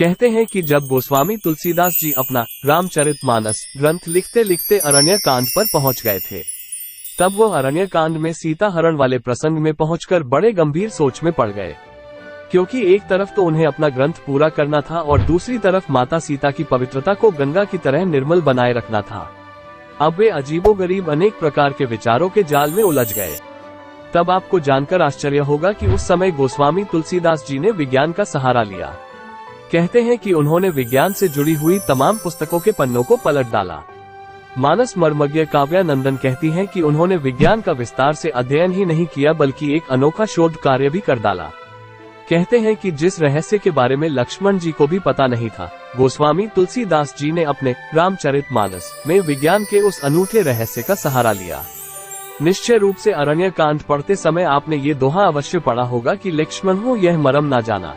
कहते हैं कि जब गोस्वामी तुलसीदास जी अपना रामचरितमानस ग्रंथ लिखते लिखते अरण्य कांड पर पहुंच गए थे, तब वो अरण्य कांड में सीता हरण वाले प्रसंग में पहुंचकर बड़े गंभीर सोच में पड़ गए, क्योंकि एक तरफ तो उन्हें अपना ग्रंथ पूरा करना था और दूसरी तरफ माता सीता की पवित्रता को गंगा की तरह निर्मल बनाए रखना था। अब वे अजीबोगरीब अनेक प्रकार के विचारों के जाल में उलझ गए। तब आपको जानकर आश्चर्य होगा कि उस समय गोस्वामी तुलसीदास जी ने विज्ञान का सहारा लिया। कहते हैं कि उन्होंने विज्ञान से जुड़ी हुई तमाम पुस्तकों के पन्नों को पलट डाला। मानस मर्मज्ञ काव्यानंदन कहती हैं कि उन्होंने विज्ञान का विस्तार से अध्ययन ही नहीं किया बल्कि एक अनोखा शोध कार्य भी कर डाला। कहते हैं कि जिस रहस्य के बारे में लक्ष्मण जी को भी पता नहीं था, गोस्वामी तुलसीदास जी ने अपने रामचरितमानस में विज्ञान के उस अनूठे रहस्य का सहारा लिया। निश्चय रूप से अरण्य कांड पढ़ते समय आपने ये दोहा अवश्य पढ़ा होगा कि लक्ष्मण हो यह मरम ना जाना,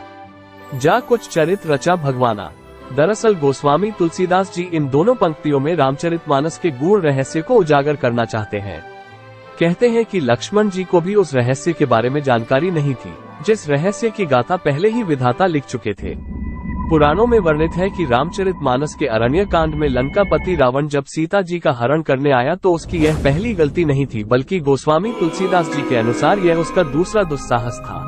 जा कुछ चरित रचा भगवाना। दरअसल गोस्वामी तुलसीदास जी इन दोनों पंक्तियों में रामचरितमानस के गूढ़ रहस्य को उजागर करना चाहते हैं। कहते हैं कि लक्ष्मण जी को भी उस रहस्य के बारे में जानकारी नहीं थी, जिस रहस्य की गाथा पहले ही विधाता लिख चुके थे। पुराणों में वर्णित है कि रामचरितमानस के अरण्य कांड में लंकापति रावण जब सीता जी का हरण करने आया तो उसकी यह पहली गलती नहीं थी, बल्कि गोस्वामी तुलसीदास जी के अनुसार यह उसका दूसरा दुस्साहस था।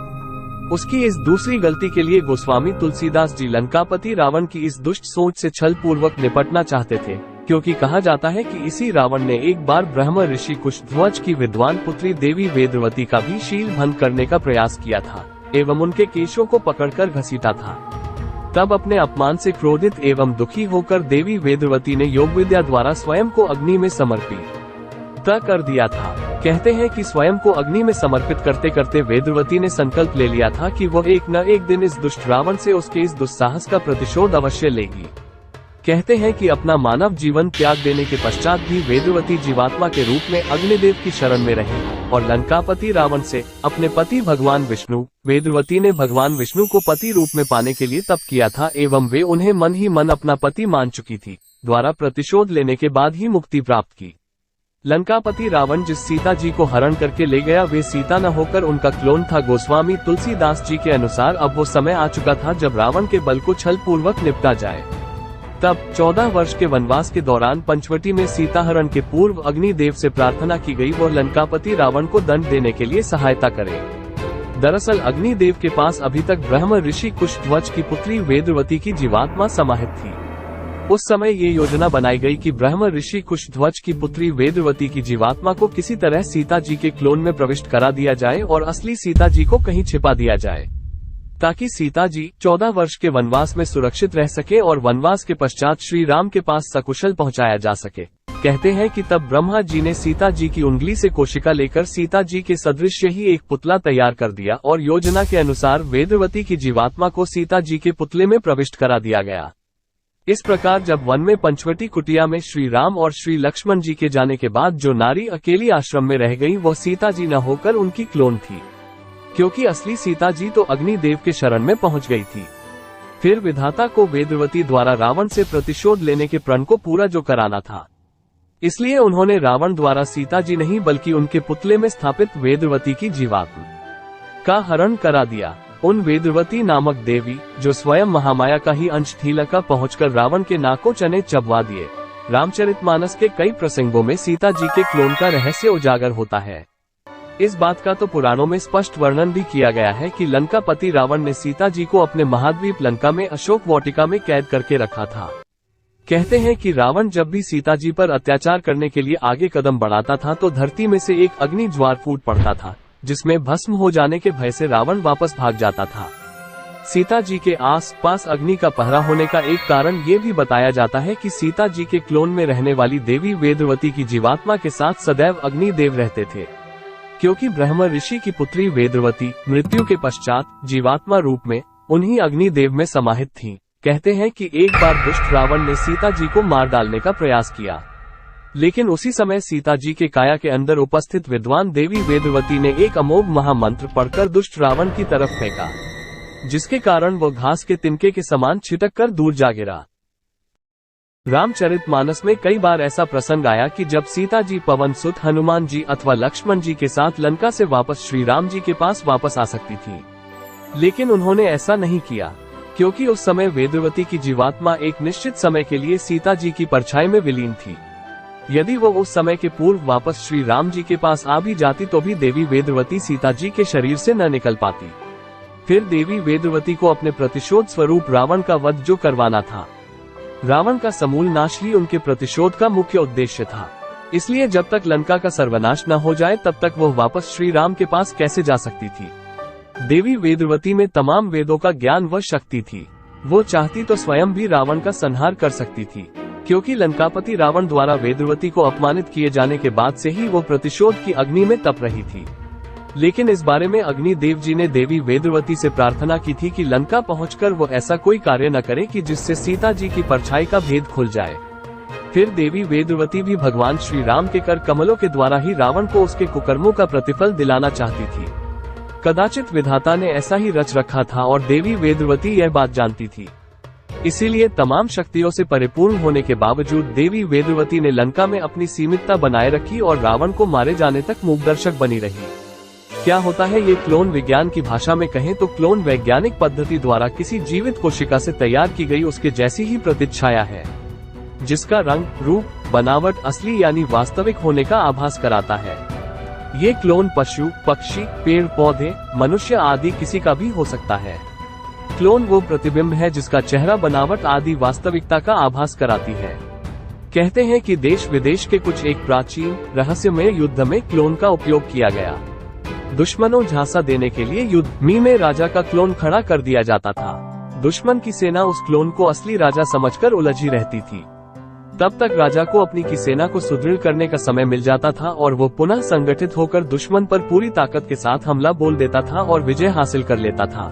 उसकी इस दूसरी गलती के लिए गोस्वामी तुलसीदास जी लंकापति रावण की इस दुष्ट सोच से छल पूर्वक निपटना चाहते थे, क्योंकि कहा जाता है कि इसी रावण ने एक बार ब्रह्म ऋषि कुशध्वज की विद्वान पुत्री देवी वेदवती का भी शील भंग करने का प्रयास किया था एवं उनके केशों को पकड़कर घसीटा था। तब अपने अपमान से क्रोधित एवं दुखी होकर देवी वेदवती ने योग विद्या द्वारा स्वयं को अग्नि में समर्पित कर दिया था। कहते हैं कि स्वयं को अग्नि में समर्पित करते करते वेदवती ने संकल्प ले लिया था कि वह एक न एक दिन इस दुष्ट रावण से उसके इस दुस्साहस का प्रतिशोध अवश्य लेगी। कहते हैं कि अपना मानव जीवन त्याग देने के पश्चात भी वेदवती जीवात्मा के रूप में अग्निदेव की शरण में रही और लंकापति रावण से अपने पति भगवान विष्णु, वेदवती ने भगवान विष्णु को पति रूप में पाने के लिए तप किया था एवं वे उन्हें मन ही मन अपना पति मान चुकी थी, द्वारा प्रतिशोध लेने के बाद ही मुक्ति प्राप्त की। लंकापति रावण जिस सीता जी को हरण करके ले गया वे सीता न होकर उनका क्लोन था। गोस्वामी तुलसीदास जी के अनुसार अब वो समय आ चुका था जब रावण के बल को छल पूर्वक निपटा जाए। तब 14 वर्ष के वनवास के दौरान पंचवटी में सीताहरण के पूर्व अग्निदेव से प्रार्थना की गई वह लंकापति रावण को दंड देने के लिए सहायता करे। दरअसल अग्निदेव के पास अभी तक ब्रह्म ऋषि कुशध्वज की पुत्री वेदवती की जीवात्मा समाहित थी। उस समय ये योजना बनाई गई कि ब्रह्म ऋषि कुशध्वज की पुत्री वेदवती की जीवात्मा को किसी तरह सीता जी के क्लोन में प्रविष्ट करा दिया जाए और असली सीता जी को कहीं छिपा दिया जाए, ताकि सीता जी 14 वर्ष के वनवास में सुरक्षित रह सके और वनवास के पश्चात श्री राम के पास सकुशल पहुंचाया जा सके। कहते हैं कि तब ब्रह्मा जी ने सीता जी की उंगली से कोशिका लेकर सीता जी के सदृश्य ही एक पुतला तैयार कर दिया और योजना के अनुसार वेदवती की जीवात्मा को सीता जी के पुतले में प्रविष्ट करा दिया गया। इस प्रकार जब वन में पंचवटी कुटिया में श्री राम और श्री लक्ष्मण जी के जाने के बाद जो नारी अकेली आश्रम में रह गई वह सीता जी न होकर उनकी क्लोन थी, क्योंकि असली सीता जी तो अग्निदेव के शरण में पहुंच गई थी। फिर विधाता को वेदवती द्वारा रावण से प्रतिशोध लेने के प्रण को पूरा जो कराना था, इसलिए उन्होंने रावण द्वारा सीता जी नहीं बल्कि उनके पुतले में स्थापित वेदवती की जीवात्मा का हरण करा दिया। उन वेदवती नामक देवी जो स्वयं महामाया का ही अंश थी लंका पहुंचकर रावण के नाकों चने चबवा दिए। रामचरितमानस के कई प्रसंगों में सीता जी के क्लोन का रहस्य उजागर होता है। इस बात का तो पुराणों में स्पष्ट वर्णन भी किया गया है कि लंकापति रावण ने सीता जी को अपने महाद्वीप लंका में अशोक वाटिका में कैद करके रखा था। कहते हैं कि रावण जब भी सीता जी पर अत्याचार करने के लिए आगे कदम बढ़ाता था तो धरती में से एक अग्नि ज्वार फूट पड़ता था, जिसमें भस्म हो जाने के भय से रावण वापस भाग जाता था। सीता जी के आस पास अग्नि का पहरा होने का एक कारण ये भी बताया जाता है कि सीता जी के क्लोन में रहने वाली देवी वेदवती की जीवात्मा के साथ सदैव अग्निदेव रहते थे, क्योंकि ब्रह्म ऋषि की पुत्री वेदवती मृत्यु के पश्चात जीवात्मा रूप में उन्हीं अग्निदेव में समाहित थीं। कहते हैं कि एक बार दुष्ट रावण ने सीता जी को मार डालने का प्रयास किया, लेकिन उसी समय सीता जी के काया के अंदर उपस्थित विद्वान देवी वेदवती ने एक अमोघ महामंत्र पढ़कर दुष्ट रावण की तरफ फेंका, जिसके कारण वो घास के तिनके के समान छिटक कर दूर जा गिरा। रामचरितमानस में कई बार ऐसा प्रसंग आया कि जब सीता जी पवन सुत हनुमान जी अथवा लक्ष्मण जी के साथ लंका से वापस श्री राम जी के पास वापस आ सकती थी, लेकिन उन्होंने ऐसा नहीं किया। क्योंकि उस समय वेदवती की जीवात्मा एक निश्चित समय के लिए सीता जी की परछाई में विलीन थी। यदि वो उस समय के पूर्व वापस श्री राम जी के पास आ भी जाती तो भी देवी वेदवती सीता जी के शरीर से न निकल पाती। फिर देवी वेदवती को अपने प्रतिशोध स्वरूप रावण का वध जो करवाना था, रावण का समूल नाश ही उनके प्रतिशोध का मुख्य उद्देश्य था। इसलिए जब तक लंका का सर्वनाश न हो जाए तब तक वो वापस श्री राम के पास कैसे जा सकती थी। देवी वेदवती में तमाम वेदों का ज्ञान व शक्ति थी। वो चाहती तो स्वयं भी रावण का संहार कर सकती थी, क्योंकि लंकापति रावण द्वारा वेदवती को अपमानित किए जाने के बाद से ही वो प्रतिशोध की अग्नि में तप रही थी। लेकिन इस बारे में अग्निदेव जी ने देवी वेदवती से प्रार्थना की थी कि लंका पहुंचकर वो ऐसा कोई कार्य न करे कि जिससे सीता जी की परछाई का भेद खुल जाए। फिर देवी वेदवती भी भगवान श्री राम के कर कमलों के द्वारा ही रावण को उसके कुकर्मों का प्रतिफल दिलाना चाहती थी। कदाचित विधाता ने ऐसा ही रच रखा था और देवी वेदवती यह बात जानती थी। इसीलिए तमाम शक्तियों से परिपूर्ण होने के बावजूद देवी वेदवती ने लंका में अपनी सीमितता बनाए रखी और रावण को मारे जाने तक मूकदर्शक बनी रही। क्या होता है ये क्लोन विज्ञान की भाषा में कहें तो क्लोन वैज्ञानिक पद्धति द्वारा किसी जीवित कोशिका से तैयार की गई उसके जैसी ही प्रतिच्छाया है, जिसका रंग, रूप, बनावट असली यानी वास्तविक होने का आभास कराता है। ये क्लोन पशु, पक्षी, पेड़ पौधे, मनुष्य आदि किसी का भी हो सकता है। क्लोन वो प्रतिबिंब है जिसका चेहरा, बनावट आदि वास्तविकता का आभास कराती है। कहते हैं कि देश विदेश के कुछ एक प्राचीन रहस्यमय युद्ध में क्लोन का उपयोग किया गया। दुश्मनों झांसा देने के लिए युद्ध में राजा का क्लोन खड़ा कर दिया जाता था। दुश्मन की सेना उस क्लोन को असली राजा समझकर उलझी रहती थी। तब तक राजा को अपनी की सेना को सुदृढ़ करने का समय मिल जाता था और वो पुनः संगठित होकर दुश्मन पर पूरी ताकत के साथ हमला बोल देता था और विजय हासिल कर लेता था।